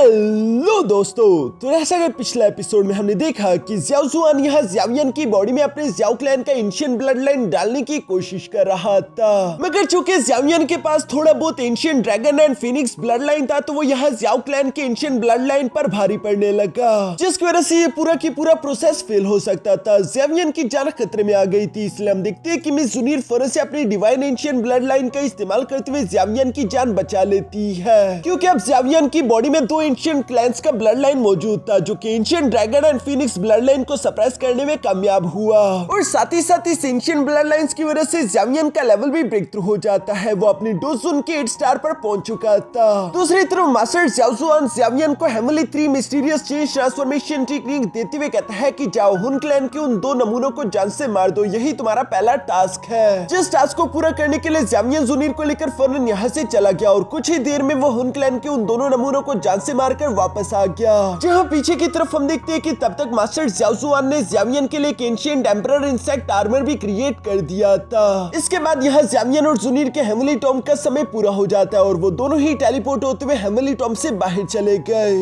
Hello दोस्तों, तो जैसा कि पिछले एपिसोड में हमने देखा कि ज़्याओ जुआन यहाँ ज़्यावियन की बॉडी में अपने ज़्याओ क्लैन का एंशिएंट ब्लड लाइन डालने की कोशिश कर रहा था, मगर चूंकि ज़्यावियन के पास थोड़ा बहुत ancient dragon and Phoenix blood line था, तो वो यहाँ ज़्याओ क्लैन के एंशिएंट ब्लड लाइन पर भारी पड़ने लगा, जिसकी वजह से ये पूरा की पूरा प्रोसेस फेल हो सकता था। ज़्यावियन की जान खतरे में आ गई थी, इसलिए हम देखते हैं कि मिस जुनीर फौरन से अपनी डिवाइन एंशिएंट ब्लड लाइन का इस्तेमाल करते हुए ज़्यावियन की जान बचा लेती है, क्योंकि अब ज़्यावियन की बॉडी में दो एंशिएंट क्लैंस का ब्लड लाइन मौजूद था, जो कि ancient dragon and Phoenix blood line को सप्रेस करने में कामयाब हुआ। और साथ ही इस एंशिएंट ब्लड लाइंस की वजह से ज़्यावियन का लेवल भी ब्रेक थ्रू हो जाता है। वो अपनी डोजुन के 8 स्टार पर पहुंच चुका था। दूसरी तरफ मास्टर ज़्याओ जुआन ज़्यावियन को heavenly 3 mysterious change transformation technique देते हुए कहता है कि जाओ हुन क्लैन के उन 2 नमूनों को जान से मार दो, यही तुम्हारा पहला टास्क है। जिस टास्क को पूरा करने के लिए ज़्यावियन जुनीर को लेकर फौरन यहाँ से चला गया और कुछ ही देर में वो हुन क्लैन के उन दोनों नमूनों को जान से मारकर वापस आ गया। जहाँ पीछे की तरफ हम देखते हैं कि तब तक मास्टर ज़्याओ जुआन ने ज़्यावियन के लिए एक एंशिएंट एम्परर इंसेक्ट आर्मर भी क्रिएट कर दिया था। इसके बाद यहाँ ज़्यावियन और जुनीर के हेवनली टॉम का समय पूरा हो जाता है और वो दोनों ही टेलीपोर्ट होते हुए हेवनली टॉम से बाहर चले गए।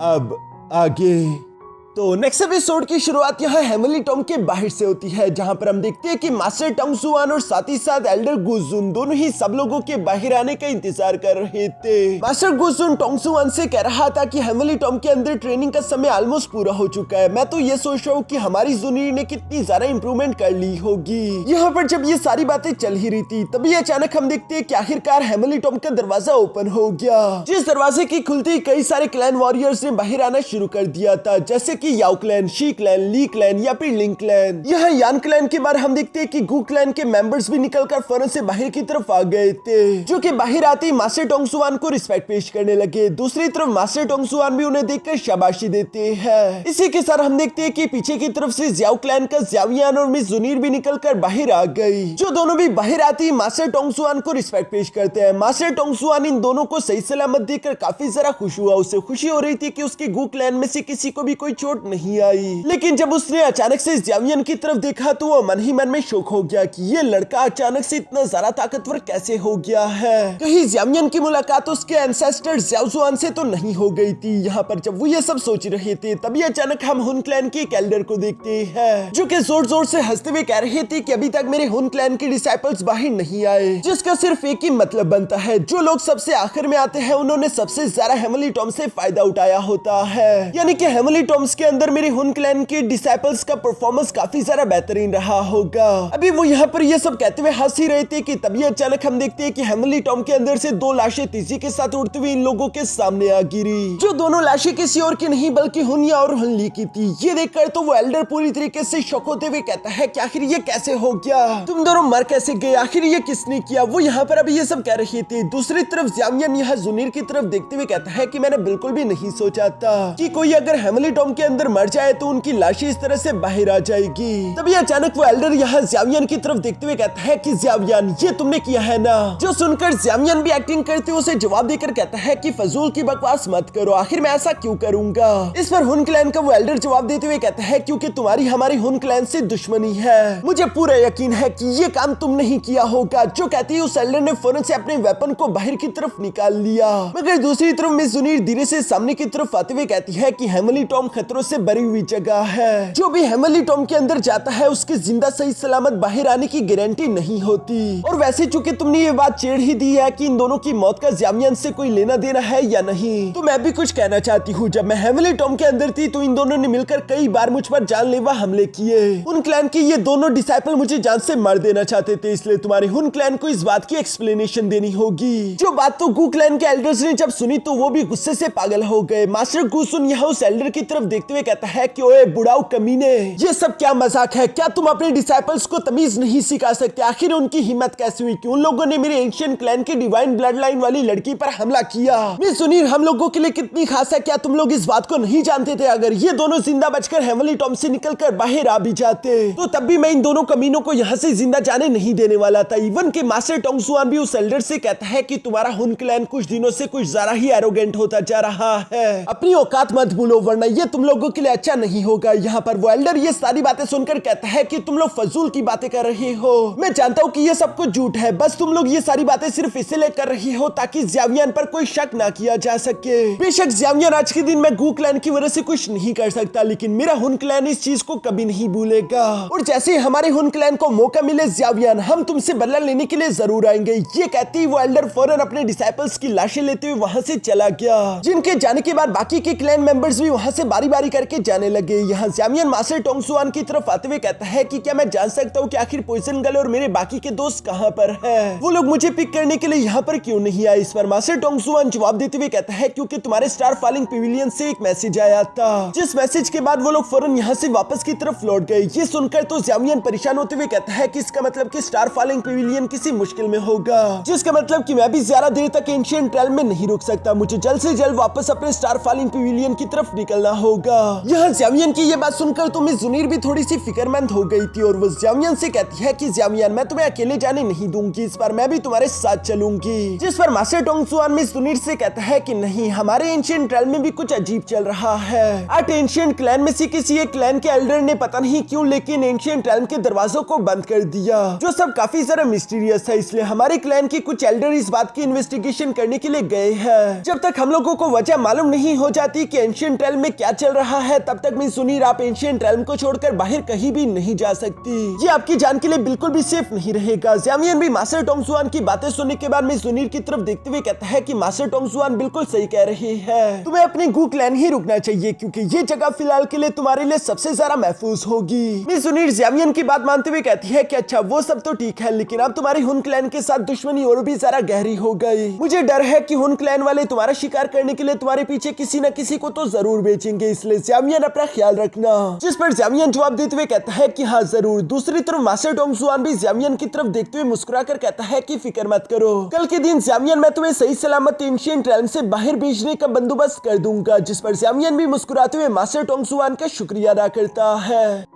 अब आगे तो नेक्स्ट एपिसोड की शुरुआत यहाँ हेवनली टॉम के बाहर से होती है, जहाँ पर हम देखते हैं कि मास्टर टोंग जुआन और साथ ही साथ एल्डर गुजुन दोनों ही सब लोगों के बाहर आने का इंतजार कर रहे थे। मास्टर गुजुन टोंग जुआन से कह रहा था कि हेवनली टॉम के अंदर ट्रेनिंग का समय ऑलमोस्ट पूरा हो चुका है। मैं तो ये सोच रहा हूँ कि हमारी जुनीर ने कितनी ज्यादा इंप्रूवमेंट कर ली होगी। यहाँ पर जब ये सारी बातें चल ही रही थी, तभी अचानक हम देखते हैं कि आखिरकार हेवनली टॉम का दरवाजा ओपन हो गया। जिस दरवाजे की खुलते ही कई सारे क्लैन वॉरियर्स ने बाहर आना शुरू कर दिया था, जैसे कि Yao clan, Shi clan, Li clan या फिर लिंग क्लैन। यहाँ यान क्लैन के बाद हम देखते हैं कि गु क्लैन के मेंबर्स भी निकलकर फौरन से बाहर की तरफ आ गए थे, जो कि बाहर आते ही मास्टर टोंग जुआन को रिस्पेक्ट पेश करने लगे। दूसरी तरफ मास्टर टोंग जुआन भी उन्हें देखकर शाबाशी देते हैं। इसी के साथ हम देखते हैं कि पीछे की तरफ से ज़्याओ क्लैन का ज़्यावियन और मिस जुनीर भी निकलकर बाहर आ गई, जो दोनों भी बाहर आते ही मास्टर टोंग जुआन को रिस्पेक्ट पेश करते हैं। मास्टर टोंग जुआन इन दोनों को सही सलामत देखकर काफी ज्यादा खुश हुआ। उसे खुशी हो रही थी कि उसके गु क्लैन में से किसी को भी कोई चोट नहीं आई, लेकिन जब उसने अचानक से ज़्यावियन की तरफ देखा तो वो मन ही मन में शौक हो गया कि ये लड़का अचानक से इतना ज्यादा ताकतवर कैसे हो गया है। कहीं ज़्यावियन की मुलाकात उसके एंसेस्टर ज़्याओ जुआन से तो नहीं हो गई थी। यहाँ पर जब वो ये सब सोच रहे थे, तभी अचानक हम हुन क्लैन के एक एल्डर को देखते हैं, जो कि जोर जोर से हंसते हुए कह रहे थे कि अभी तक मेरे हुन क्लैन के डिसाइपल्स बाहर नहीं आए, जिसका सिर्फ एक ही मतलब बनता है, जो लोग सबसे आखिर में आते हैं उन्होंने सबसे ज्यादा हेवनली टॉम से फायदा उठाया होता है। यानी कि हेवनली टॉम्स के अंदर मेरे हुन क्लैन के डिसाइपल्स का परफॉर्मेंस काफी ज्यादा बेहतरीन रहा होगा। अभी वो यहाँ पर ये सब कहते हुए हंस ही रहे थे कि तभी अचानक हम देखते हैं कि हेवनली टॉम के अंदर से 2 लाशें तेजी के साथ उड़ते हुए इन लोगों के सामने आ गिरी, जो दोनों लाशें किसी और की नहीं बल्कि हुनिया और हुनली की थी। ये देखकर तो वो एल्डर पूरी तरीके से शॉक होते हुए कहता है कि आखिर ये कैसे हो गया, तुम दोनों मर कैसे गए, आखिर ये किसने किया। वो यहाँ पर अभी ये सब कह रही थी। दूसरी तरफ ज़्यावियन यहाँ जुनीर की तरफ देखते हुए कहता है कि मैंने बिल्कुल भी नहीं सोचा था कि कोई अगर हेवनली टॉम के अंदर मर जाए तो उनकी लाशें इस तरह से बाहर आ जाएगी। तभी अचानक वो एल्डर यहाँ ज़्यावियन की तरफ देखते हुए कहता है कि ज़्यावियन, ये तुमने किया है ना। जो सुनकर ज़्यावियन भी एक्टिंग करते हुए उसे जवाब देकर कहता है कि फजूल की बकवास मत करो, आखिर मैं ऐसा क्यों करूंगा। इस पर हुन क्लैन का वो एल्डर जवाब देते हुए कहता है क्योंकि तुम्हारी हमारी हुन क्लैन से दुश्मनी है, मुझे पूरा यकीन है कि ये काम तुम नहीं किया होगा। जो कहती है उस एल्डर ने फौरन से अपने वेपन को बाहर की तरफ निकाल लिया, मगर दूसरी तरफ मिस जुनीर धीरे से सामने की तरफ आते हुए कहती है कि हेवनली टॉम खतरों से भरी हुई जगह है, जो भी हेवनली टॉम के अंदर जाता है उसके जिंदा सही सलामत बाहर आने की गारंटी नहीं होती। और वैसे चूंकि तुमने ये बात छेड़ ही दी है कि इन दोनों की मौत का ज़्यावियन से कोई लेना देना है या नहीं, तो मैं भी कुछ कहना चाहती हूँ। जब मैं हेवनली टॉम के अंदर थी तो इन दोनों ने मिलकर कई बार मुझ पर जानलेवा हमले किए। उन क्लैन के ये दोनों डिसाइपल मुझे जान से मार देना चाहते थे, इसलिए तुम्हारे हुन क्लैन को इस बात की एक्सप्लेनेशन देनी होगी। जो बात तो गु क्लैन के एल्डर्स ने जब सुनी तो वो भी गुस्से से पागल हो गए। मास्टर गुसुन यहाँ उस एल्डर की तरफ देखते हुए कहता है कि ओए बुढ़ाऊ कमीने, ये सब क्या मजाक है, क्या तुम अपने डिसाइपल्स को तमीज नहीं सिखा सकते। आखिर उनकी हिम्मत कैसे हुई कि उन लोगों ने मेरे एंशिएंट क्लैन की डिवाइन ब्लड लाइन वाली लड़की पर हमला किया। मिस जुनीर हम लोगों के लिए कितनी खास है, क्या तुम लोग इस बात को नहीं जानते थे। अगर ये दोनों जिंदा बचकर हेवनली टॉम से निकलकर बाहर आ भी जाते तो तब भी मैं इन दोनों कमीनों को यहाँ से जिंदा जाने नहीं देने वाला था। इवन के मास्टर टोंग जुआन भी उस एल्डर से कहता है कि तुम्हारा हुन क्लैन कुछ दिनों से कुछ ज्यादा ही एरोगेंट होता जा रहा है, अपनी औकात मत भूलो वरना ये तुम लोग लोगों के लिए अच्छा नहीं होगा। यहाँ पर वो एल्डर ये सारी बातें सुनकर कहता है कि तुम लोग फजूल की बातें कर रहे हो। मैं जानता हूँ कि ये सब कुछ झूठ है, बस तुम लोग ये सारी बातें सिर्फ इसलिए कर रही हो ताकि ज़्यावियन पर कोई शक ना किया जा सके। बेशक ज़्यावियन आज के दिन में गू क्लैन की वजह से कुछ नहीं कर सकता, लेकिन मेरा हुन क्लैन इस चीज को कभी नहीं भूलेगा। और जैसे ही हमारे हुन क्लैन को मौका मिले ज़्यावियन, हम तुमसे बदला लेने के लिए जरूर आएंगे। ये कहती वो एल्डर फौरन अपने डिसाइपल्स की लाशें लेते हुए वहां से चला गया, जिनके जाने के बाद बाकी के क्लैन मेंबर्स भी वहां से बारी बारी करके जाने लगे। यहाँ ज़्यावियन मास्टर टोंगसुआन की तरफ आते हुए कहता है कि क्या मैं जान सकता हूँ कि आखिर पॉइजन गर्ल और मेरे बाकी के दोस्त कहाँ पर है? वो लोग मुझे पिक करने के लिए यहाँ पर क्यों नहीं आए? इस पर मास्टर टोंगसुआन जवाब देते हुए कहता है क्योंकि तुम्हारे स्टार फॉलिंग पेविलियन से एक मैसेज आया था, जिस मैसेज के बाद वो लोग फौरन यहाँ से वापस की तरफ लौट गए। ये सुनकर तो ज़्यावियन परेशान होते हुए कहता है कि इसका मतलब कि स्टार फॉलिंग पेविलियन किसी मुश्किल में होगा, जिसका मतलब कि मैं भी ज्यादा देर तक एंशिएंट रेल्म में नहीं रुक सकता। मुझे जल्द से जल्द वापस अपने स्टार फॉलिंग पेविलियन की तरफ निकलना होगा। यहाँ ज़्यावियन की ये बात सुनकर तो मिस जुनीर भी थोड़ी सी फिक्रमंद हो गई थी और वो ज़्यावियन से कहती है कि ज़्यावियन मैं तुम्हें अकेले जाने नहीं दूंगी, इस बार मैं भी तुम्हारे साथ चलूंगी। जिस पर मास्टर टोंगसुआन मिस जुनीर से कहता है कि नहीं, हमारे एंशिएंट रेल्म में भी कुछ अजीब चल रहा है। 8 एंशिएंट क्लैन में से किसी एक क्लैन के एल्डर ने पता नहीं क्यों लेकिन एंशिएंट रेल्म के दरवाजों को बंद कर दिया, जो सब काफी ज्यादा मिस्टीरियस है। इसलिए हमारे क्लैन के कुछ एल्डर इस बात की इन्वेस्टिगेशन करने के लिए गए हैं। जब तक हम लोगों को वजह मालूम नहीं हो जाती कि एंशिएंट रेल्म में क्या चल रहा है, तब तक मिस जुनीर आप एंशिएंट रेल्म को छोड़कर बाहर कहीं भी नहीं जा सकती। ये आपकी जान के लिए बिल्कुल भी सेफ नहीं रहेगा। ज़्यावियन भी मास्टर टोंगसुआन की बातें सुनने के बाद मिस जुनीर की तरफ देखते हुए कहता है कि मास्टर टोंगसुआन बिल्कुल सही कह रही है, तुम्हें अपने गू क्लैन ही रुकना चाहिए क्योंकि ये जगह फिलहाल के लिए तुम्हारे लिए सबसे ज्यादा महफूज होगी। मिस जुनीर ज़्यावियन की बात मानते हुए कहती है कि अच्छा वो सब तो ठीक है, लेकिन अब तुम्हारी हुन क्लैन के साथ दुश्मनी और भी ज्यादा गहरी हो गई। मुझे डर है कि हुन क्लैन वाले तुम्हारा शिकार करने के लिए तुम्हारे पीछे किसी न किसी को तो जरूर बेचेंगे, इसलिए ज़्यावियन अपना ख्याल रखना। जिस पर ज़्यावियन जवाब देते हुए कहता है कि हाँ जरूर। दूसरी तरफ मास्टर टोंगसुआन भी ज़्यावियन की तरफ देखते हुए मुस्कुराकर कहता है कि फिक्र मत करो, कल के दिन ज़्यावियन मैं तुम्हें सही सलामत एंशिएंट रेल्म से बाहर भेजने का बंदोबस्त कर दूंगा। जिस पर ज़्यावियन भी मुस्कुराते हुए मास्टर टोंगसुआन का शुक्रिया अदा करता है।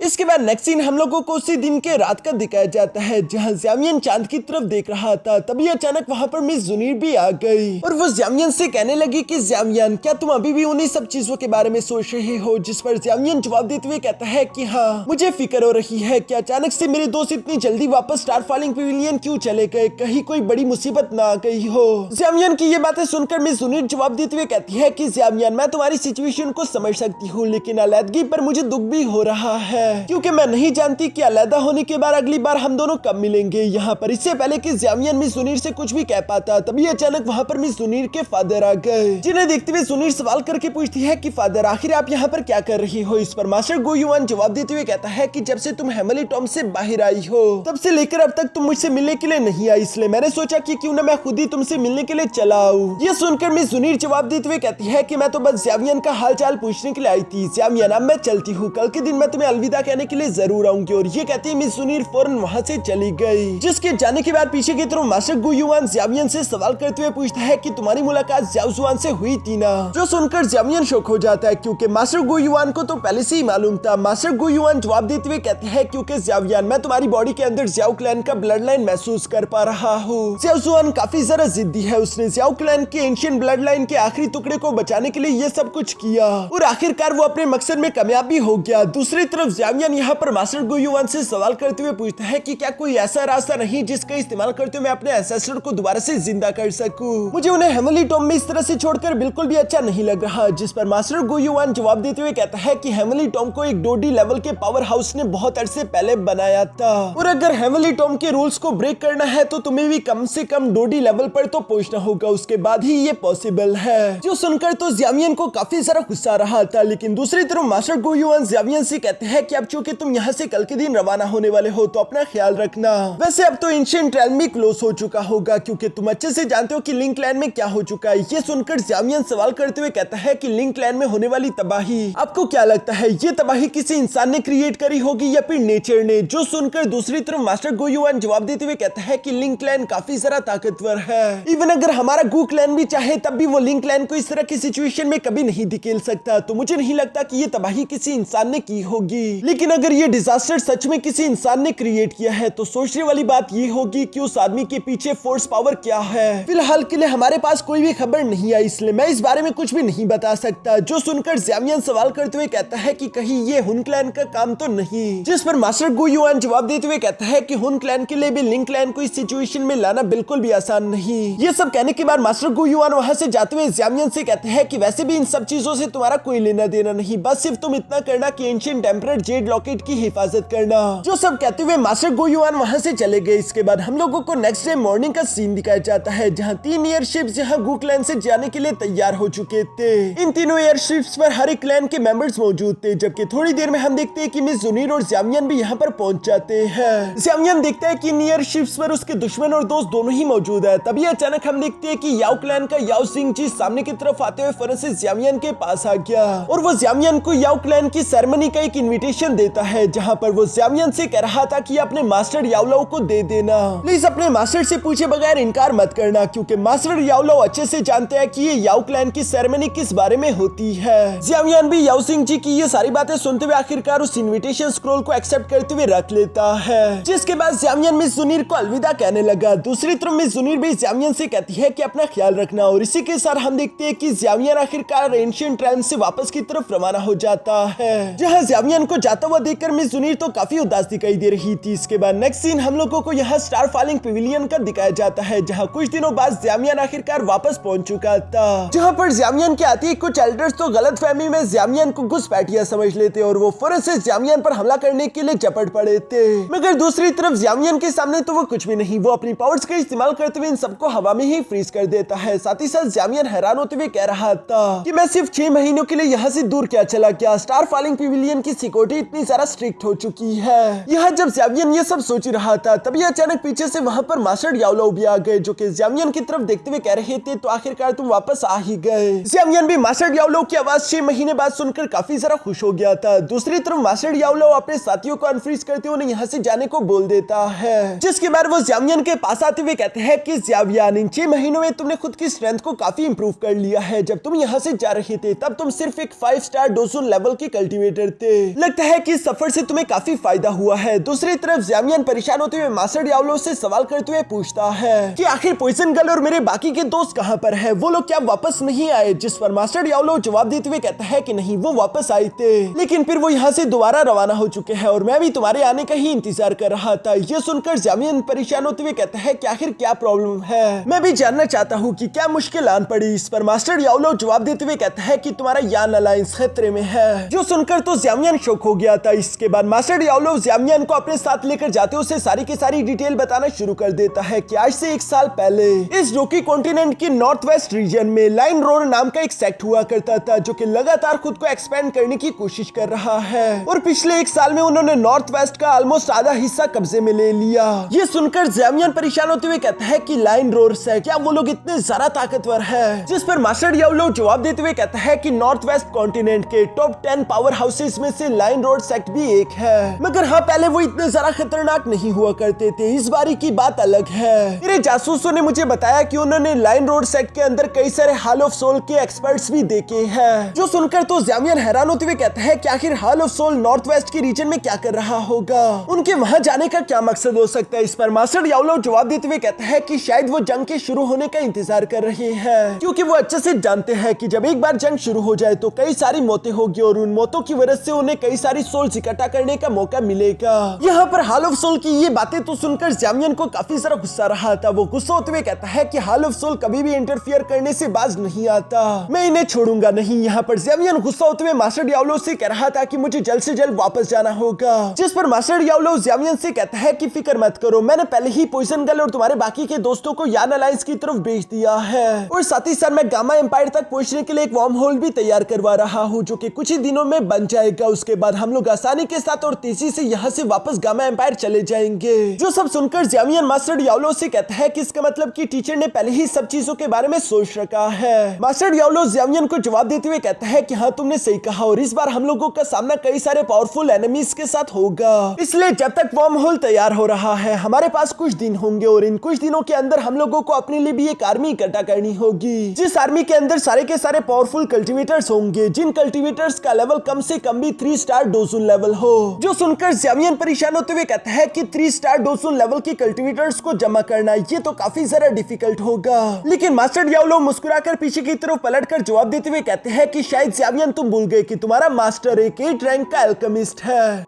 इसके बाद नेक्स्ट सीन हम लोगों को उसी दिन के रात का दिखाया जाता है, जहां ज़्यावियन चांद की तरफ देख रहा था। तभी अचानक वहां पर मिस जुनीर भी आ गई और वो ज़्यावियन से कहने लगी कि ज़्यावियन क्या तुम अभी भी उन्हीं सब चीजों के बारे में सोच रहे हो? जिस पर ज़्यावियन जवाब देते हुए कहता है कि हाँ, मुझे फिक्र हो रही है कि अचानक से मेरे दोस्त इतनी जल्दी वापस स्टार फॉलिंग पेविलियन क्यों चले गए, कहीं कोई बड़ी मुसीबत ना आ गई हो। ज़्यावियन की ये बातें सुनकर मिस जुनीर जवाब देते हुए कहती है कि ज़्यावियन मैं तुम्हारी सिचुएशन को समझ सकती हूँ, लेकिन अलैदगी पर मुझे दुख भी हो रहा है क्योंकि मैं नहीं जानती कि अलग होने के बाद अगली बार हम दोनों कब मिलेंगे। यहाँ पर इससे पहले कि ज़्यावियन मिस जुनीर से कुछ भी कह पाता, तभी अचानक वहाँ पर मिस जुनीर के फादर आ गए, जिन्हें देखते हुए जुनीर सवाल करके पूछती है कि फादर आखिर आप यहाँ पर क्या कर रही हो? इस पर मास्टर गो युआन जवाब देते हुए कहता है कि जब से तुम हेमली टॉम से बाहर आई हो तब से लेकर अब तक तुम मुझसे मिलने के लिए नहीं आई, इसलिए मैंने सोचा कि क्यों ना मैं खुद ही तुमसे मिलने के लिए चला आऊं। ये सुनकर मिस जुनीर जवाब देते हुए कहती है कि मैं तो बस ज़्यावियन का हाल चाल पूछने के लिए आई थी। ज़्यावियन अब मैं चलती हूँ, कल के दिन मैं तुम्हें अलविदा कहने के लिए जरूर आऊंगी। और ये कहती मिस जुनीर फौरन वहाँ से चली गई, जिसके जाने के बाद पीछे की तरफ मास्टर गो युआन ज़्यावियन से सवाल करते हुए पूछता है कि तुम्हारी मुलाकात ज़्याओ जुआन से हुई थी ना? जो सुनकर ज़्यावियन शॉक हो जाता है क्योंकि मास्टर गो युआन को तो पहले से ही मालूम था। मास्टर गो युआन जवाब देते हुए कहते हैं क्योंकि ज़्यावियन मैं तुम्हारी बॉडी के अंदर ज़्याओ क्लैन का ब्लड लाइन महसूस कर पा रहा हूँ। ज़्याओ जुआन काफी जरा जिद्दी है, उसने ज़्याओ क्लैन के एंशिएंट ब्लड लाइन के आखिरी टुकड़े को बचाने के लिए ये सब कुछ किया और आखिरकार वो अपने मकसद में कामयाब भी हो गया। दूसरी तरफ ज़्यावियन यहाँ पर मास्टर गो युआन से सवाल करते हुए पूछता है कि क्या कोई ऐसा रास्ता नहीं जिसका इस्तेमाल करते हुए मैं अपने एंसेस्टर को दोबारा से जिंदा कर सकूं? मुझे उन्हें हेमली टॉम में इस तरह से छोड़कर बिल्कुल भी अच्छा नहीं लग रहा। जिस पर मास्टर गो युआन जवाब देते हुए कहता है कि हेमली टॉम को एक डोडी लेवल के पावर हाउस ने बहुत अरसे पहले बनाया था और अगर हेमली टॉम के रूल्स को ब्रेक करना है तो तुम्हें भी कम से कम डोडी लेवल पर तो पहुंचना होगा, उसके बाद ही ये पॉसिबल है। जो सुनकर तो ज़्यावियन को काफी सारा गुस्सा रहा था, लेकिन दूसरी तरफ मास्टर गो युआन ज़्यावियन से कहते हैं कि अब चूंकि तुम यहाँ से कल के दिन रवाना होने वाले हो तो अपना ख्याल रखना। वैसे अब तो एंशिएंट रेल्म भी क्लोज हो चुका होगा क्योंकि तुम अच्छे से जानते हो कि लिंक लैंड में क्या हो चुका है। ये सुनकर ज़्यावियन सवाल करते हुए कहता है कि लिंक लैंड में होने वाली तबाही आपको क्या लगता है, ये तबाही किसी इंसान ने क्रिएट करी होगी या फिर नेचर ने? जो सुनकर दूसरी तरफ मास्टर गो युआन जवाब देते हुए कहता है कि लिंक लैंड काफी सारा ताकतवर है, इवन अगर हमारा गू क्लैन भी चाहे तब भी वो लिंक लैंड को इस तरह की सिचुएशन में कभी नहीं धकेल सकता, तो मुझे नहीं लगता कि ये तबाही किसी इंसान ने की होगी। लेकिन अगर ये डिजास्टर सच में किसी इंसान ने क्रिएट किया है तो सोचने वाली बात ये होगी कि उस आदमी के पीछे फोर्स पावर क्या है। फिलहाल के लिए हमारे पास कोई भी खबर नहीं आई, इसलिए मैं इस बारे में कुछ भी नहीं बता सकता। जो सुनकर ज़्यावियन सवाल करते हुए कहता है कि कहीं ये हुन क्लैन का काम तो नहीं, जिस पर मास्टर गु युआन जवाब देते हुए कहता है कि हुन क्लैन के लिए भी लिंग क्लैन को इस सिचुएशन में लाना बिल्कुल भी आसान नहीं। ये सब कहने के बाद मास्टर गु युआन वहां से जाते हुए ज़्यावियन से कहते हैं कि वैसे भी इन सब चीजों से तुम्हारा कोई लेना देना नहीं, बस सिर्फ तुम इतना करना कि एंशिएंट एम्परर जेड लॉकेट की हिफाजत करना। जो सब कहते हुए मास्टर गु युआन वहां से चले गए। इसके बाद हम लोगों को नेक्स्ट डे मॉर्निंग का सीन दिखाया जाता है, जहां 3 एयरशिप्स यहाँ गु क्लैन से जाने के लिए तैयार हो चुके थे। इन तीनों एयरशिप्स पर हर एक क्लैन के मेंबर्स मौजूद थे, जबकि थोड़ी देर में हम देखते हैं कि मिस जुनीर और ज़्यावियन भी यहाँ पर पहुंच जाते हैं। ज़्यावियन देखता है कि इन एयरशिप्स पर उसके दुश्मन और दोस्त दोनों ही मौजूद है। तभी अचानक हम देखते हैं कि याओ क्लैन का याओ सिंह जी सामने की तरफ आते हुए फौरन से ज़्यावियन के पास आ गया और वो ज़्यावियन को याओ क्लैन की सेरेमनी का एक इन्विटेशन देता है, जहाँ पर वो ज़्यावियन से कह रहा था कि अपने मास्टर याओलाओ को दे देना, प्लीज अपने मास्टर से पूछे बगैर इनकार मत करना, क्योंकि मास्टर याओलाओ अच्छे से जानते हैं कि ये याओ क्लैन की सेरेमनी किस बारे में होती है। ज़्यावियन भी याओ सिंह जी की ये सारी बातें सुनते हुए आखिरकार उस इन्विटेशन स्क्रॉल को एक्सेप्ट करते हुए रख लेता है, जिसके बाद ज़्यावियन मिस जुनीर को अलविदा कहने लगा। दूसरी तरफ मिस जुनीर भी ज़्यावियन से कहती है कि अपना ख्याल रखना, और इसी के साथ हम देखते हैं कि ज़्यावियन आखिरकार एंशिएंट रैल्म से वापस की तरफ रवाना हो जाता है, जहाँ ज़्यावियन को जाता हुआ देखकर मिस जुनीर तो काफी उदास दिखाई दे रही थी। इसके बाद नेक्स्ट सीन हम लोगों को यहाँ स्टार फॉलिंग पेविलियन का दिखाया जाता है, जहाँ कुछ दिनों बाद ज़्यावियन आखिरकार वापस पहुंच चुका था, जहाँ पर ज़्यावियन के आते ही कुछ एल्डर्स तो गलतफहमी में ज़्यावियन को घुसपैठिया समझ लेते और वो फौरन से ज़्यावियन पर हमला करने के लिए झपट पड़े थे। मगर दूसरी तरफ ज़्यावियन के सामने तो वो कुछ भी नहीं, वो अपनी पावर्स का इस्तेमाल करते हुए इन सबको हवा में ही फ्रीज कर देता है। साथ ही साथ ज़्यावियन हैरान होते हुए कह रहा था कि मैं सिर्फ 6 महीनों के लिए यहाँ से दूर क्या चला गया, स्टार फॉलिंग पेविलियन की सिक्योरिटी इतनी ज्यादा स्ट्रिक्ट हो चुकी है। यहाँ जब ज़्यावियन ये सब सोच रहा था तभी अचानक पीछे से वहाँ पर मास्टर याओलाओ भी आ गए, जो कि ज़्यावियन की तरफ देखते हुए कह रहे थे तो आखिरकार तुम वापस आ ही गए। ज़्यावियन भी मास्टर याओलाओ की आवाज 6 महीने बाद सुनकर काफी ज्यादा खुश हो गया था। दूसरी तरफ मास्टर याओलाओ अपने साथियों को अनफ्रीज करते हुए यहाँ से जाने को बोल देता है, जिसके बाद वो ज़्यावियन के पास आते हुए कहते हैं कि ज़्यावियन इन 6 महीनों में तुमने खुद की स्ट्रेंथ को काफी इंप्रूव कर लिया है। जब तुम यहाँ से जा रहे थे तब तुम सिर्फ एक 5 स्टार डोसुन लेवल के कल्टीवेटर थे, लगता है कि इस सफर से तुम्हें काफी फायदा हुआ है। दूसरी तरफ ज़्यावियन परेशान होते हुए मास्टर याओलाओ से सवाल करते हुए पूछता है कि आखिर पॉइजन गर्ल और मेरे बाकी के दोस्त कहां पर है, वो लोग क्या वापस नहीं आए, जिस पर मास्टर याओलाओ जवाब देते हुए कहता है कि नहीं, वो वापस आए थे, लेकिन फिर वो यहाँ से दोबारा रवाना हो चुके हैं और मैं भी तुम्हारे आने का ही इंतजार कर रहा था। ये सुनकर ज़्यावियन परेशान होते हुए कहता है कि आखिर क्या प्रॉब्लम है, मैं भी जानना चाहता हूँ कि क्या मुश्किल आन पड़ी। इस पर मास्टर याओलाओ जवाब देते हुए कहता है कि तुम्हारा यान अलायंस खतरे में है, जो सुनकर तो ज़्यावियन शॉक हो गया था। इसके बाद मास्टर याओलाओ ज़्यावियन को अपने साथ लेकर जाते उसे सारी की सारी डिटेल बताना शुरू कर देता है कि आज से 1 साल पहले इस रोकी कॉन्टिनेंट की नॉर्थ वेस्ट रीजन में लाइन रोर नाम का एक सेक्ट हुआ करता था, जो कि लगातार खुद को एक्सपेंड करने की कोशिश कर रहा है और पिछले 1 साल में उन्होंने नॉर्थ वेस्ट का ऑलमोस्ट आधा हिस्सा कब्जे में ले लिया। ये सुनकर ज़्यावियन परेशान होते हुए कहता है कि लाइन रोर से क्या वो लोग इतने ज्यादा ताकतवर है, जिस पर मास्टर याओलाओ जवाब देते हुए कहता है कि नॉर्थ वेस्ट कॉन्टिनेंट के टॉप 10 पावर हाउसेस में से लाइन रोड सेक्ट भी एक है, मगर हाँ पहले वो इतने ज्यादा खतरनाक नहीं हुआ करते थे, इस बारी की बात अलग है। मेरे जासूसों ने मुझे बताया कि उन्होंने लाइन रोड सेक्ट के अंदर कई सारे हॉल ऑफ सोल के एक्सपर्ट्स भी देखे हैं, जो सुनकर तो ज़्यावियन हैरान होते हुए कहता है कि आखिर hall of soul north west के रीजन में क्या कर रहा होगा, उनके वहां जाने का क्या मकसद हो सकता है। इस पर मास्टर याओलाओ जवाब देते हुए कहता है कि शायद वो जंग के शुरू होने का इंतजार कर रहे हैं, क्योंकि वो अच्छे से जानते हैं कि जब एक बार जंग शुरू हो जाए तो कई सारी मौतें होगी और उन मौतों की वजह से उन्हें कई सारी सोल्स इकट्ठा करने का मौका मिलेगा। यहाँ पर हॉल ऑफ सोल की ये बातें तो सुनकर ज़्यावियन को काफी सारा गुस्सा रहा था। वो गुस्सा होते हुए कहता है कि हॉल ऑफ सोल कभी भी इंटरफियर करने से बाज नहीं आता, मैं इन्हें छोड़ूंगा नहीं। यहाँ पर ज़्यावियन गुस्सा होते हुए मास्टर याओलाओ से कह रहा था कि मुझे जल्द से जल्द वापस जाना होगा, जिस पर मास्टर याओलाओ ज़्यावियन से कहता है कि फिक्र मत करो, मैंने पहले ही पॉइजन गर्ल और तुम्हारे बाकी के दोस्तों को यान अलायंस की तरफ भेज दिया है और साथ ही साथ मैं गामा एम्पायर तक पहुंचने के लिए एक वार्म होल भी तैयार करवा रहा हूँ, जो कि कुछ ही दिनों में बन जाएगा। उसके बाद हम लोग आसानी के साथ और तेजी से यहाँ से वापस गामा एम्पायर चले जाएंगे। जो सब सुनकर ज़्यावियन मास्टर याओलाओ से कहता है कि इसका मतलब कि टीचर ने पहले ही सब चीजों के बारे में सोच रखा है। मास्टर याओलाओ ज़्यावियन को जवाब देते हुए कहता है कि हाँ तुमने सही कहा और इस बार हम लोगों का सामना कई सारे पावरफुल एनिमीज के साथ होगा, इसलिए जब तक वार्म होल तैयार हो रहा है हमारे पास कुछ दिन होंगे और इन कुछ दिनों के अंदर हम लोगों को अपने लिए भी एक आर्मी इकट्ठा करनी होगी, जिस आर्मी के अंदर सारे के सारे पावरफुल कल्टीवेटर्स होंगे, जिन कल्टीवेटर्स का लेवल कम से कम भी 3 स्टार डोजुन लेवल हो। जो सुनकर ज़्यावियन परेशान होते हुए कहता है कि 3 स्टार डोजुन लेवल के कल्टीवेटर्स को जमा करना ये तो काफी ज्यादा डिफिकल्ट होगा। लेकिन मास्टर डियाब्लो मुस्कुराकर पीछे की तरफ पलटकर जवाब देते हुए कहते हैं कि शायद ज़्यावियन तुम भूल गए कि तुम्हारा मास्टर एक 8 रैंक का अल्केमिस्ट है।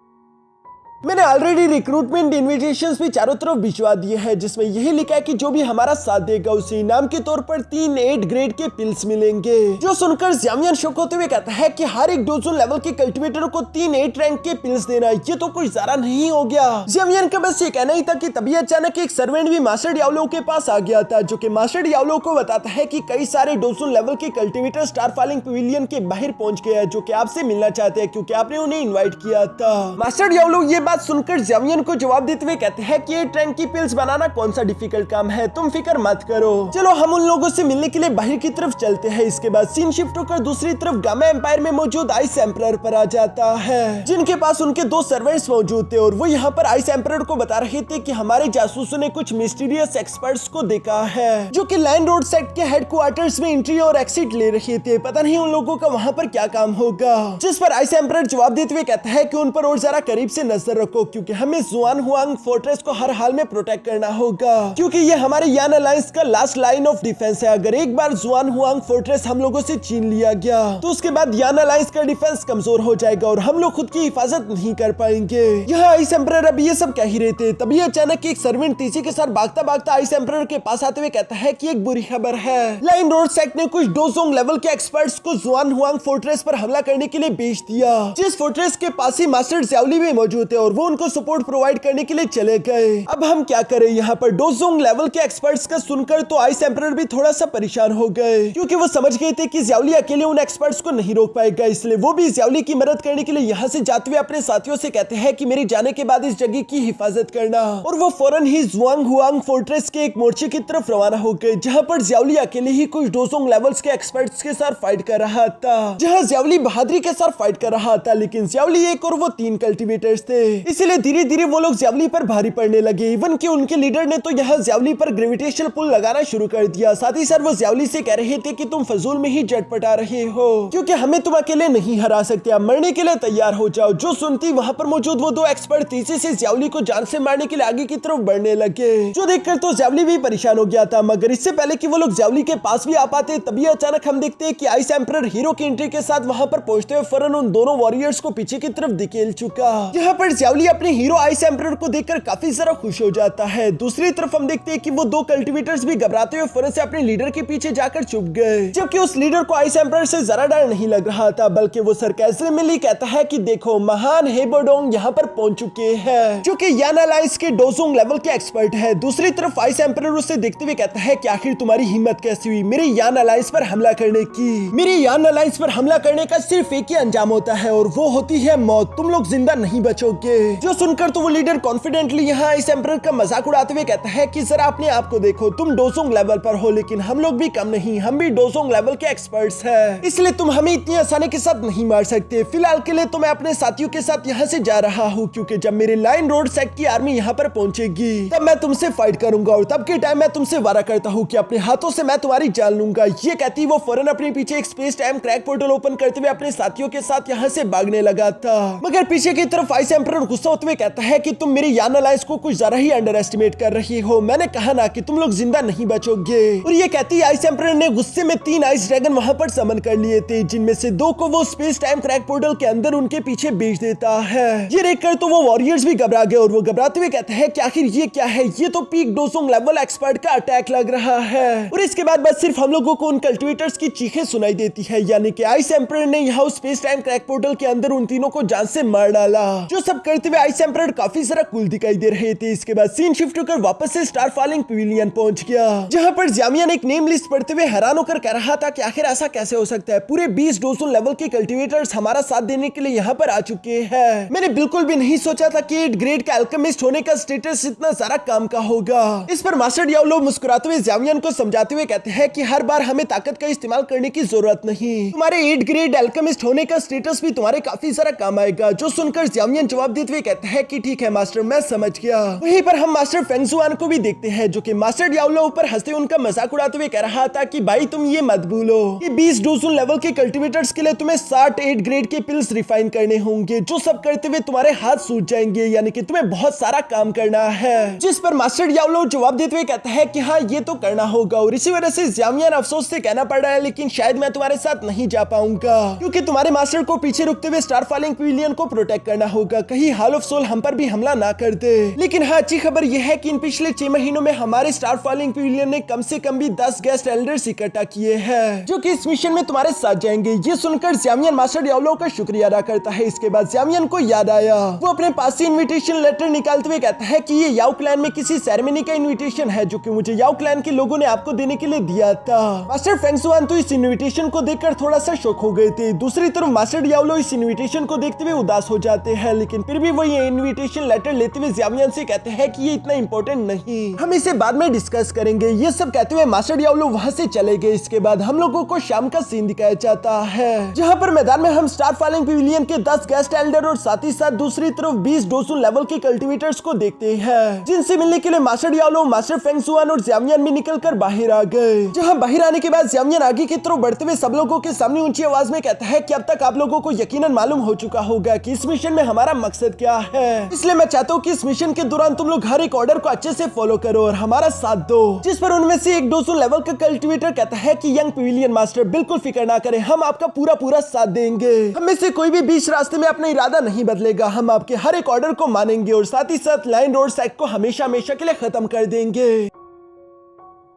मैंने ऑलरेडी रिक्रूटमेंट इन्विटेशंस भी चारों तरफ भिजवा दिए हैं, जिसमें यही लिखा है कि जो भी हमारा साथ देगा उसे इनाम के तौर पर 3 8 ग्रेड के पिल्स मिलेंगे। जो सुनकर ज़्यावियन शौक होते हुए कहता है कि हर एक डोजुन लेवल के कल्टीवेटर को 3 8 रैंक के पिल्स देना ये तो कुछ ज्यादा नहीं हो गया। ज़्यावियन का बस ये कहना ही था कि तभी अचानक एक सर्वेंट भी मास्टर डियाब्लो के पास आ गया था, जो कि मास्टर डियाब्लो को बताता है कि कई सारे डोजुन लेवल के कल्टीवेटर स्टार फॉलिंग पवेलियन के बाहर पहुंच गए हैं, जो कि आपसे मिलना चाहते हैं क्योंकि आपने उन्हें इन्वाइट किया था। मास्टर डियाब्लो ये बात सुनकर ज़्यावियन को जवाब देते हुए कहते हैं कि 8 रैंक की पिल्स बनाना कौन सा डिफिकल्ट काम है, तुम फिक्र मत करो। चलो हम उन लोगों से मिलने के लिए बाहर की तरफ चलते हैं। इसके बाद सीन शिफ्ट होकर दूसरी तरफ गामा एम्पायर में मौजूद आइस एम्परर पर आ जाता है, जिनके पास उनके 2 सर्वेंट्स मौजूद थे और वो यहाँ पर आइस एम्परर को बता रहे थे कि हमारे जासूसों ने कुछ मिस्टीरियस एक्सपर्ट्स को देखा है जो कि लाइन रोड सेक्ट के हेडक्वार्टर्स में एंट्री और एक्सिट ले रहे थे। पता नहीं उन लोगों का वहाँ पर क्या काम होगा। जिस पर आइस एम्परर जवाब देते हुए कहता है कि उन पर और जरा करीब से नजर रखो क्योंकि हमें जुआन हुआंग फोर्ट्रेस को हर हाल में प्रोटेक्ट करना होगा, क्योंकि ये हमारे यान अलायंस का लास्ट लाइन ऑफ डिफेंस है। अगर एक बार जुआन हुआंग फोर्ट्रेस हम लोगों से छीन लिया गया तो उसके बाद यान अलायंस का डिफेंस कमजोर हो जाएगा और हम लोग खुद की हिफाजत नहीं कर पाएंगे। यहाँ आइस एम्परर अभी ये सब कह ही रहे थे, तभी अचानक एक सर्वेंट तेजी के साथ भागता भागता आइस एम्परर के पास आते हुए कहता है कि एक बुरी खबर है, लाइन रोड सेक्ट ने कुछ डोजोंग लेवल के एक्सपर्ट्स को जुआन हुआंग फोर्ट्रेस पर हमला करने के लिए भेज दिया, जिस फोर्ट्रेस के पास ही मास्टर ज़्याओली भी मौजूद है और वो उनको सपोर्ट प्रोवाइड करने के लिए चले गए। अब हम क्या करें? यहाँ पर डोजोंग लेवल के एक्सपर्ट्स का सुनकर तो आइस एम्परर भी थोड़ा सा परेशान हो गए, क्योंकि वो समझ गए थे कि ज़्याओली अकेले उन एक्सपर्ट्स को नहीं रोक पाएगा। इसलिए वो भी ज़्याओली की मदद करने के लिए यहाँ से जाते हुए अपने साथियों से कहते हैं कि मेरे जाने के बाद इस जगह की हिफाजत करना, और वो फौरन ही जुआंग हुआंग फोर्ट्रेस के एक मोर्चे की तरफ रवाना हो गए, जहाँ पर ज़्याओली अकेले ही कुछ डोजोंग लेवल्स के एक्सपर्ट्स के साथ फाइट कर रहा था। जहाँ ज़्याओली बहादुरी के साथ फाइट कर रहा था, लेकिन ज़्याओली एक और वो 3 कल्टीवेटर्स थे, इसलिए धीरे धीरे वो लोग ज़्याओली पर भारी पड़ने लगे। इवन कि उनके लीडर ने तो यहाँ ज़्याओली पर ग्रेविटेशनल पुल लगाना शुरू कर दिया। साथ ही साथ वो ज़्याओली से कह रहे थे कि तुम फजूल में ही झटपटा रहे हो, क्योंकि हमें तुम अकेले नहीं हरा सकते, आप मरने के लिए तैयार हो जाओ। जो सुनती वहाँ पर मौजूद वो 2 एक्सपर्ट तेजी से ज़्याओली को जान से मारने के लिए आगे की तरफ बढ़ने लगे, जो देखकर तो ज़्याओली भी परेशान हो गया था। मगर इससे पहले कि वो लोग ज़्याओली के पास भी आ पाते, तभी अचानक हम देखते हैं कि आइस एम्परर हीरो की एंट्री के साथ वहाँ पर पहुंचते हुए फौरन उन दोनों वॉरियर्स को पीछे की तरफ धकेल चुका। यहाँ पर ज़्याओली अपने हीरो आइस एम्परर को देखकर काफी ज्यादा खुश हो जाता है। दूसरी तरफ हम देखते हैं कि वो 2 कल्टीवेटर्स भी घबराते हुए फौरन से अपने लीडर के पीछे जाकर छुप गए, जबकि उस लीडर को आइस एम्परर से जरा डर नहीं लग रहा था, बल्कि वो सरकाज़िमली कहता है कि देखो महान हेबोडोंग यहाँ पर पहुंच चुके हैं, जो कि यान अलायंस के डोजोंग लेवल के एक्सपर्ट है। दूसरी तरफ आइस एम्परर उससे देखते हुए कहता है कि आखिर तुम्हारी हिम्मत कैसी हुई मेरे यान अलायंस पर हमला करने की? मेरे यान अलायंस पर हमला करने का सिर्फ एक ही अंजाम होता है और वो होती है मौत, तुम लोग जिंदा नहीं बचोगे। जो सुनकर तो वो लीडर कॉन्फिडेंटली यहाँ आइस एम्परर का मजाक उड़ाते हुए कहता है कि जरा अपने आप को देखो, तुम डोजोंग लेवल पर हो, लेकिन हम लोग भी कम नहीं, हम भी डोजोंग लेवल के एक्सपर्ट्स हैं, इसलिए तुम हमें इतनी आसानी के साथ नहीं मार सकते। फिलहाल के लिए तो मैं अपने साथियों के साथ यहाँ से जा रहा हूँ, क्योंकि जब मेरी लाइन रोड सेक्ट की आर्मी यहाँ पर पहुंचेगी तब मैं तुमसे फाइट करूंगा, और तब के टाइम मैं तुमसे वादा करता हूँ कि अपने हाथों से मैं तुम्हारी जान लूंगा। ये कहती वो फौरन अपने पीछे एक space time crack portal open करते हुए अपने साथियों के साथ यहाँ से भागने लगा था। मगर पीछे की तरफ आइस एम्परर गुस्सा होते हुए कहता है कि तुम मेरे यान अलायंस को कुछ ज्यादा ही अंडर एस्टिमेट कर रही हो, मैंने कहा ना कि तुम लोग जिंदा नहीं बचोगे। और ये कहती आइस एम्परर ने गुस्से में 3 आइस ड्रैगन वहां पर समन कर लिए थे, जिनमें से 2 को वो स्पेस टाइम क्रैक पोर्टल के अंदर उनके पीछे भेज देता है। ये देखकर तो वो वॉरियर्स भी घबरा गए और वो घबराते हुए कहते हैं कि आखिर ये क्या है, ये तो पीक डोजोंग लेवल एक्सपर्ट का अटैक लग रहा है। और इसके बाद बस सिर्फ हम लोगों को उन कल्टीवेटर्स की चीखें सुनाई देती है, यानी कि आइस एम्परर ने यहाँ स्पेस टाइम क्रैक पोर्टल के अंदर उन तीनों को जान से मार डाला। जो सब करते हुए आइस एम्परर काफी जरा कूल दिखाई दे रहे थे। इसके बाद सीन शिफ्ट होकर वापस से स्टार फॉलिंग पवेलियन पहुंच गया, जहां पर ज़्यावियन एक नेम लिस्ट पढ़ते हुए हैरान होकर कह रहा था कि आखिर ऐसा कैसे हो सकता है, पूरे 20 डोजोंग लेवल के कल्टीवेटर्स हमारा साथ देने के लिए यहाँ पर आ चुके हैं। मैंने बिल्कुल भी नहीं सोचा था कि 8 ग्रेड का अल्केमिस्ट होने का स्टेटस इतना सारा काम का होगा। इस पर मास्टर डियाब्लो मुस्कुराते हुए ज़्यावियन को समझाते हुए कहते हैं कि हर बार हमें ताकत का इस्तेमाल करने की जरूरत नहीं, तुम्हारे 8 ग्रेड अल्केमिस्ट होने का स्टेटस भी तुम्हारे काफी सारा काम आएगा। जो सुनकर ज़्यावियन जवाब देते हुए कहता है कि ठीक है मास्टर, मैं समझ गया। वहीं पर हम मास्टर फेंगजुआन को भी देखते हैं जो कि मास्टर डियाब्लो ऊपर हंसते उनका मजाक उड़ाते हुए कह रहा था कि भाई तुम ये मत भूलो कि 20 डोजन लेवल के कल्टीवेटर्स के लिए तुम्हें 68 ग्रेड के पिल्स रिफाइन करने होंगे, जो सब करते हुए तुम्हारे हाथ सूज जाएंगे, यानी कि तुम्हें बहुत सारा काम करना है। जिस पर मास्टर डियाब्लो जवाब देते हुए कहता है कि हाँ ये तो करना होगा, और इसी वजह से ज़्याओयान अफसोस से कहना पड़ रहा है लेकिन शायद मैं तुम्हारे साथ नहीं जा पाऊंगा, क्योंकि तुम्हारे मास्टर को पीछे रुकते हुए स्टार फॉलिंग पवेलियन को प्रोटेक्ट करना होगा, कहीं हाल ऑफ सोल हम पर भी हमला ना कर दे। लेकिन हाँ अच्छी खबर यह है कि इन पिछले 6 महीनों में हमारे स्टार फॉलिंग पवेलियन ने कम से कम भी 10 गेस्ट एल्डर्स इकट्ठा किए हैं जो कि इस मिशन में तुम्हारे साथ जाएंगे। ये सुनकर ज़्याओयान मास्टर डियाब्लो का शुक्रिया अदा करता है। इसके बाद ज़्याओयान को याद आया, वो अपने पास से इनविटेशन लेटर निकालते हुए कहता है कि ये याओ क्लैन में किसी सेरेमनी का इनविटेशन है जो कि मुझे याओ क्लैन के लोगों ने आपको देने के लिए दिया था। मास्टर फेंगजुआन तो इस इनविटेशन को देखकर थोड़ा सा शॉक हो गए थे। दूसरी तरफ मास्टर डियाब्लो इस इनविटेशन को देखते हुए उदास हो जाते हैं, लेकिन फिर भी वो ये इनविटेशन लेटर लेते हुए ज़्याओयान से कहते हैं कि ये इतना इंपॉर्टेंट नहीं, हम इसे बाद में डिस्कस करेंगे। ये सब कहते हुए मास्टर डियाब्लो वहां से चले गए। इसके बाद हम लोगों को शाम का सीन दिखाया जाता है जहां पर मैदान में हम स्टार फॉलिंग पवेलियन के 10 गेस्ट एल्डर और साथ ही साथ दूसरी तरफ 20 डोजन लेवल के कल्टीवेटर्स को देखते हैं, जिनसे मिलने के लिए मास्टर डियाब्लो, मास्टर फेंगजुआन और ज़्याओयान भी निकलकर बाहर आ गए। जहां बाहर आने के बाद ज़्याओयान आगे की तरफ बढ़ते हुए सब लोगों के सामने ऊंची आवाज में कहता है कि अब तक आप लोगों को यकीनन मालूम हो चुका होगा कि इस मिशन में हमारा मकसद क्या है, इसलिए मैं चाहता हूँ कि इस मिशन के दौरान तुम लोग हर एक ऑर्डर को अच्छे से फॉलो करो और हमारा साथ दो। जिस पर उनमें से एक डोजन लेवल का कल्टीवेटर कहता है कि यंग पवेलियन मास्टर बिल्कुल फिक्र ना करें, हम आपका पूरा साथ देंगे, हमें से कोई भी बीच रास्ते में अपना इरादा नहीं बदलेगा, हम आपके हर एक ऑर्डर को मानेंगे और साथ ही साथ लाइन रोड सेक्ट को हमेशा के लिए खत्म कर देंगे।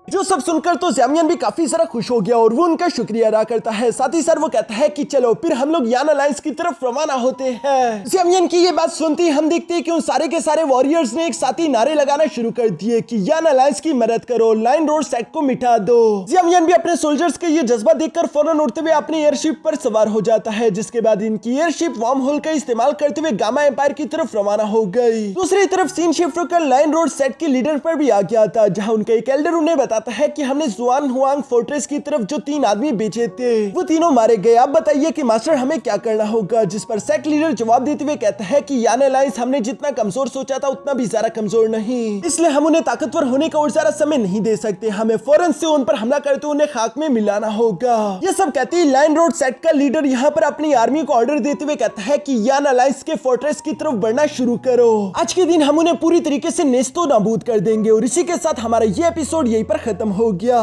जो सब सुनकर तो ज़्याओयान भी काफी सारा खुश हो गया और वो उनका शुक्रिया अदा करता है। साथ ही साथ वो कहता है कि चलो फिर हम लोग यान अलायंस की तरफ रवाना होते हैं। ज़्याओयान की ये बात सुनते ही हम देखते हैं कि उन सारे के सारे वॉरियर्स ने एक साथ ही नारे लगाना शुरू कर दिए कि यान अलायंस की मदद करो, लाइन रोड सेक्ट को मिटा दो। ज़्याओयान भी अपने सोल्जर्स के ये जज्बा देखकर फौरन उड़ते हुए अपने एयरशिप पर सवार हो जाता है, जिसके बाद इनकी एयरशिप वार्म होल का इस्तेमाल करते हुए गामा एम्पायर की तरफ रवाना हो गई। दूसरी तरफ सीन शिफ्ट होकर लाइन रोड सेक्ट के लीडर पर भी आ गया था, जहाँ उनका एक एल्डर उन्हें बताता है कि हमने जुआन हुआंग फोर्ट्रेस की तरफ जो 3 आदमी भेजे थे वो तीनों मारे गए, आप बताइए कि मास्टर हमें क्या करना होगा। जिस पर सेक्ट लीडर जवाब देते हुए कहता है कि यान अलायंस हमने जितना कमजोर सोचा था उतना भी ज्यादा कमजोर नहीं, इसलिए हम उन्हें ताकतवर होने का और ज्यादा समय नहीं दे सकते, हमें फौरन से उन पर हमला करते उन्हें खाक में मिलाना होगा। ये सब कहते ही लाइन रोड सेक्ट का लीडर यहाँ पर अपनी आर्मी को ऑर्डर देते हुए कहता है कि यान अलायंस के फोर्ट्रेस की तरफ बढ़ना शुरू करो, आज के दिन हम उन्हें पूरी तरीके से नेस्तो नाबूद कर देंगे। और इसी के साथ हमारा ये एपिसोड यहीं पर खत्म हो गया।